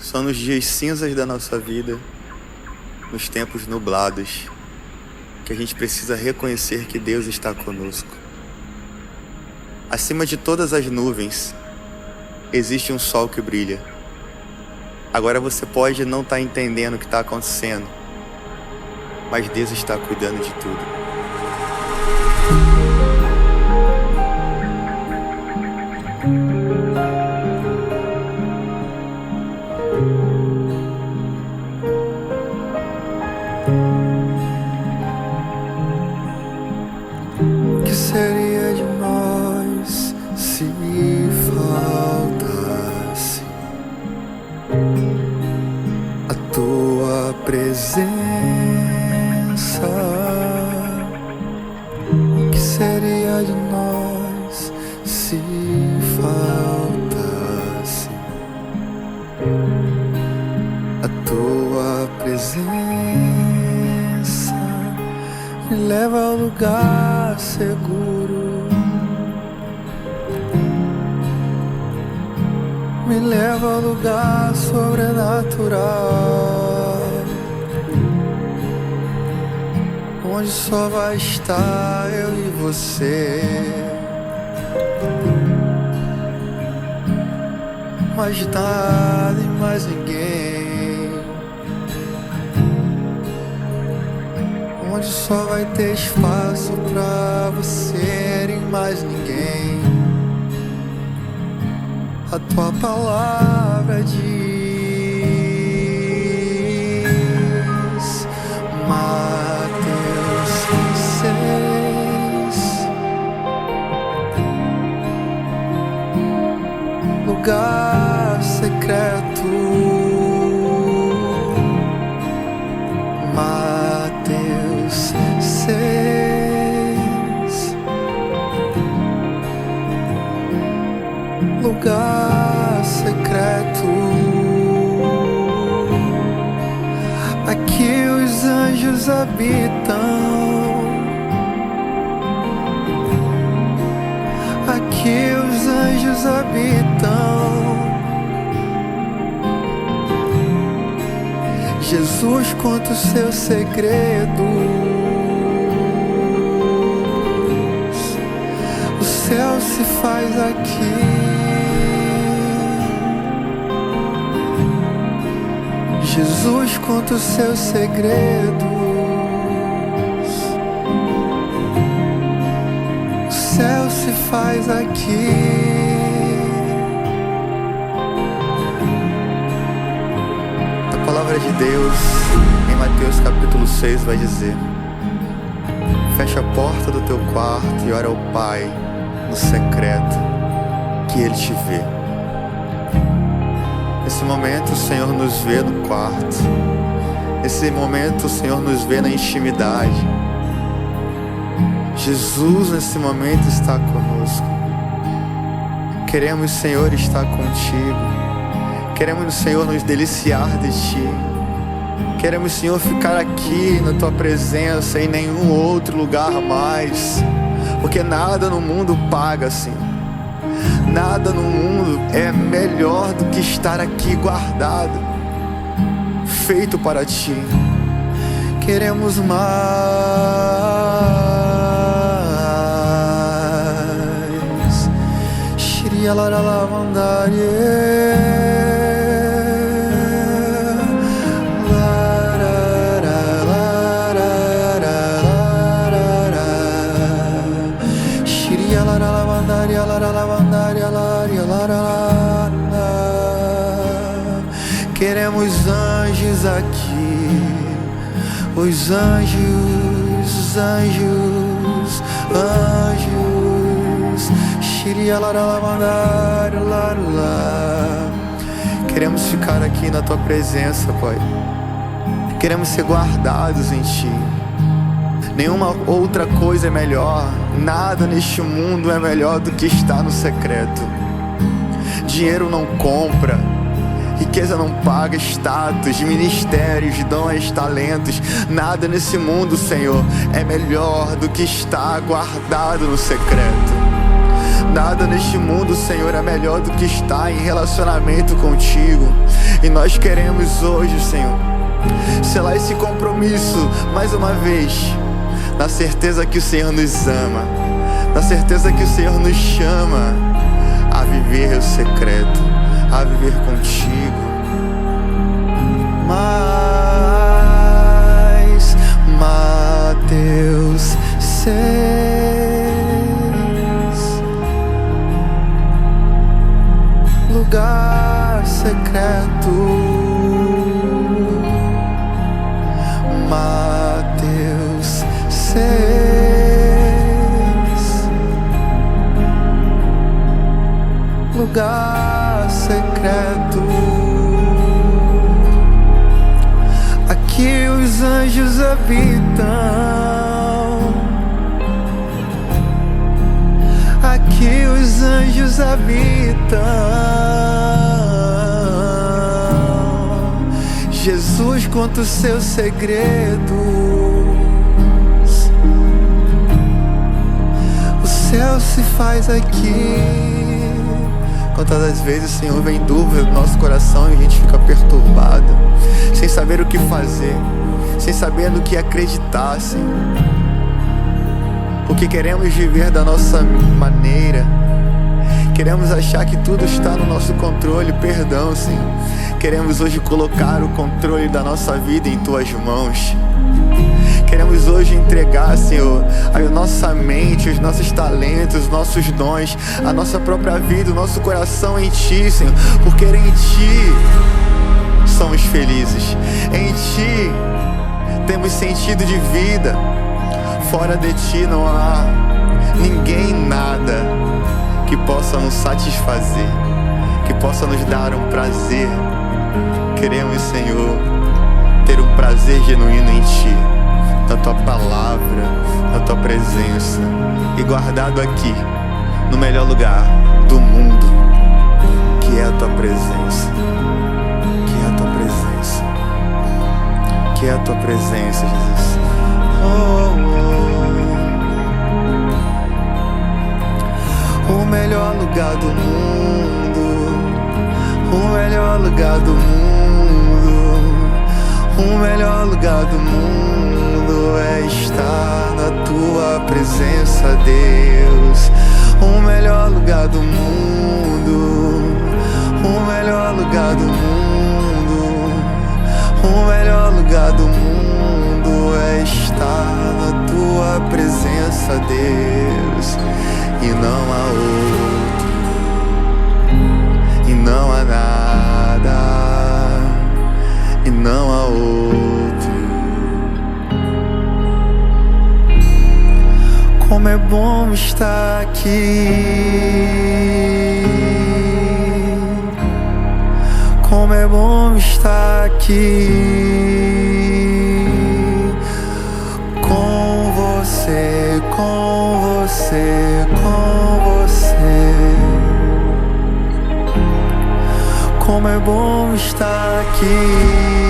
São nos dias cinzas da nossa vida, nos tempos nublados, que a gente precisa reconhecer que Deus está conosco. Acima de todas as nuvens, existe um sol que brilha. Agora você pode não estar entendendo o que está acontecendo, mas Deus está cuidando de tudo. O que seria de nós se faltasse a tua presença? O que seria de nós se faltasse a tua presença? Me leva ao lugar seguro, me leva ao lugar sobrenatural, onde só vai estar eu e você. Mais nada e mais ninguém, onde só vai ter espaço pra você e mais ninguém. A tua palavra diz: Mateus 6, lugar secreto. Mateus 6, lugar secreto. Aqui os anjos habitam, aqui os anjos habitam. Jesus conta os seus segredos, o céu se faz aqui. Jesus conta os seus segredos, o céu se faz aqui. A palavra de Deus, em Mateus capítulo 6, vai dizer: fecha a porta do teu quarto e ora ao Pai no secreto, que Ele te vê. Nesse momento o Senhor nos vê no quarto. Nesse momento o Senhor nos vê na intimidade. Jesus nesse momento está conosco. Queremos, Senhor, estar contigo. Queremos, Senhor, nos deliciar de Ti. Queremos, Senhor, ficar aqui na Tua presença, em nenhum outro lugar mais, porque nada no mundo paga, Senhor. Nada no mundo é melhor do que estar aqui guardado, feito para Ti. Queremos mais. Shri Alaralavandari. Queremos anjos aqui, os anjos, anjos, anjos. Queremos ficar aqui na Tua presença, Pai. Queremos ser guardados em Ti. Nenhuma outra coisa é melhor. Nada neste mundo é melhor do que estar no secreto. Dinheiro não compra, riqueza não paga status, ministérios, dons, talentos. Nada nesse mundo, Senhor, é melhor do que estar guardado no secreto. Nada neste mundo, Senhor, é melhor do que estar em relacionamento contigo. E nós queremos hoje, Senhor, selar esse compromisso mais uma vez, na certeza que o Senhor nos ama, na certeza que o Senhor nos chama a viver o secreto, a viver contigo. Mas Mateus 6, lugar secreto. Mateus 6, lugar secreto. Aqui os anjos habitam, aqui os anjos habitam. Jesus conta os seus segredos. O céu se faz aqui. Quantas das vezes, Senhor, vem dúvida no nosso coração e a gente fica perturbado, sem saber o que fazer, sem saber no que acreditar, Senhor, porque queremos viver da nossa maneira, queremos achar que tudo está no nosso controle. Perdão, Senhor, queremos hoje colocar o controle da nossa vida em Tuas mãos. Queremos hoje entregar, Senhor, a nossa mente, os nossos talentos, os nossos dons, a nossa própria vida, o nosso coração em Ti, Senhor, porque em Ti somos felizes, em Ti temos sentido de vida. Fora de Ti não há ninguém, nada que possa nos satisfazer, que possa nos dar um prazer. Queremos, Senhor, ter um prazer genuíno em Ti, na Tua palavra, na Tua presença, e guardado aqui, no melhor lugar do mundo, que é a Tua presença, que é a Tua presença, que é a Tua presença, Jesus. O melhor lugar do mundo, o melhor lugar do mundo, o melhor lugar do mundo é estar na Tua presença, Deus. O melhor lugar do mundo, o melhor lugar do mundo, o melhor lugar do mundo é estar na Tua presença, Deus. E não há outro, e não há nada, e não há outro. Como é bom estar aqui, como é bom estar aqui, com você, com você, com você. Como é bom estar aqui.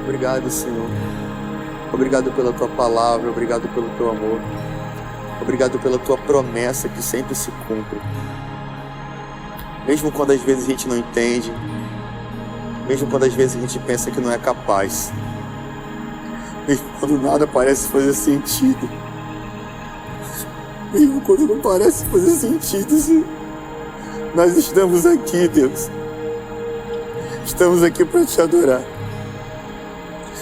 Obrigado, Senhor. Obrigado pela Tua palavra, obrigado pelo Teu amor. Obrigado pela Tua promessa que sempre se cumpre. Mesmo quando às vezes a gente não entende, mesmo quando às vezes a gente pensa que não é capaz, mesmo quando nada parece fazer sentido, mesmo quando não parece fazer sentido, Senhor, nós estamos aqui, Deus. Estamos aqui para Te adorar.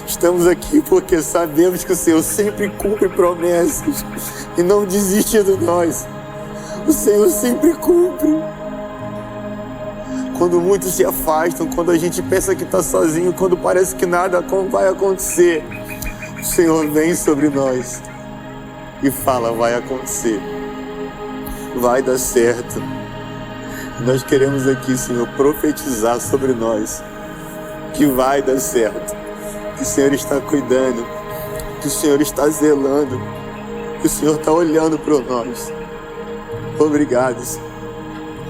Estamos aqui porque sabemos que o Senhor sempre cumpre promessas e não desiste de nós. O Senhor sempre cumpre. Quando muitos se afastam, quando a gente pensa que está sozinho, quando parece que nada vai acontecer, o Senhor vem sobre nós e fala: vai acontecer, vai dar certo. Nós queremos aqui, Senhor, profetizar sobre nós que vai dar certo, que o Senhor está cuidando, que o Senhor está zelando, que o Senhor está olhando para nós. Obrigado, Senhor.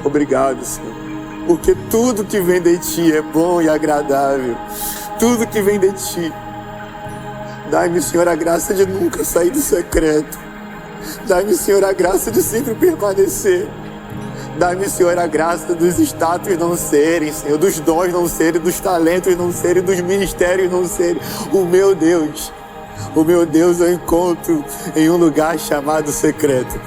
Obrigado, Senhor, porque tudo que vem de Ti é bom e agradável. Tudo que vem de Ti. Dai-me, Senhor, a graça de nunca sair do secreto. Dai-me, Senhor, a graça de sempre permanecer. Dai-me, Senhor, a graça dos status não serem, Senhor, dos dons não serem, dos talentos não serem, dos ministérios não serem. O meu Deus eu encontro em um lugar chamado secreto.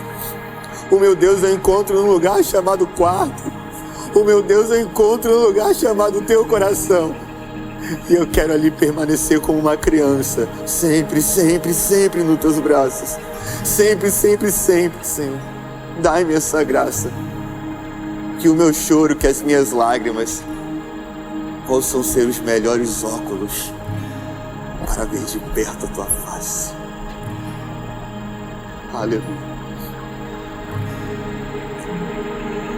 O meu Deus eu encontro num lugar chamado quarto. O meu Deus eu encontro num lugar chamado Teu coração. E eu quero ali permanecer como uma criança, sempre, sempre, sempre nos Teus braços. Sempre, sempre, sempre, Senhor. Dai-me essa graça. Que o meu choro, que as minhas lágrimas possam ser os melhores óculos para ver de perto a Tua face. Aleluia.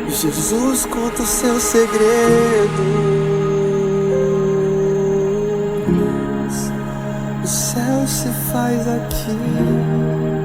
Jesus conta o seu segredo. O céu se faz aqui.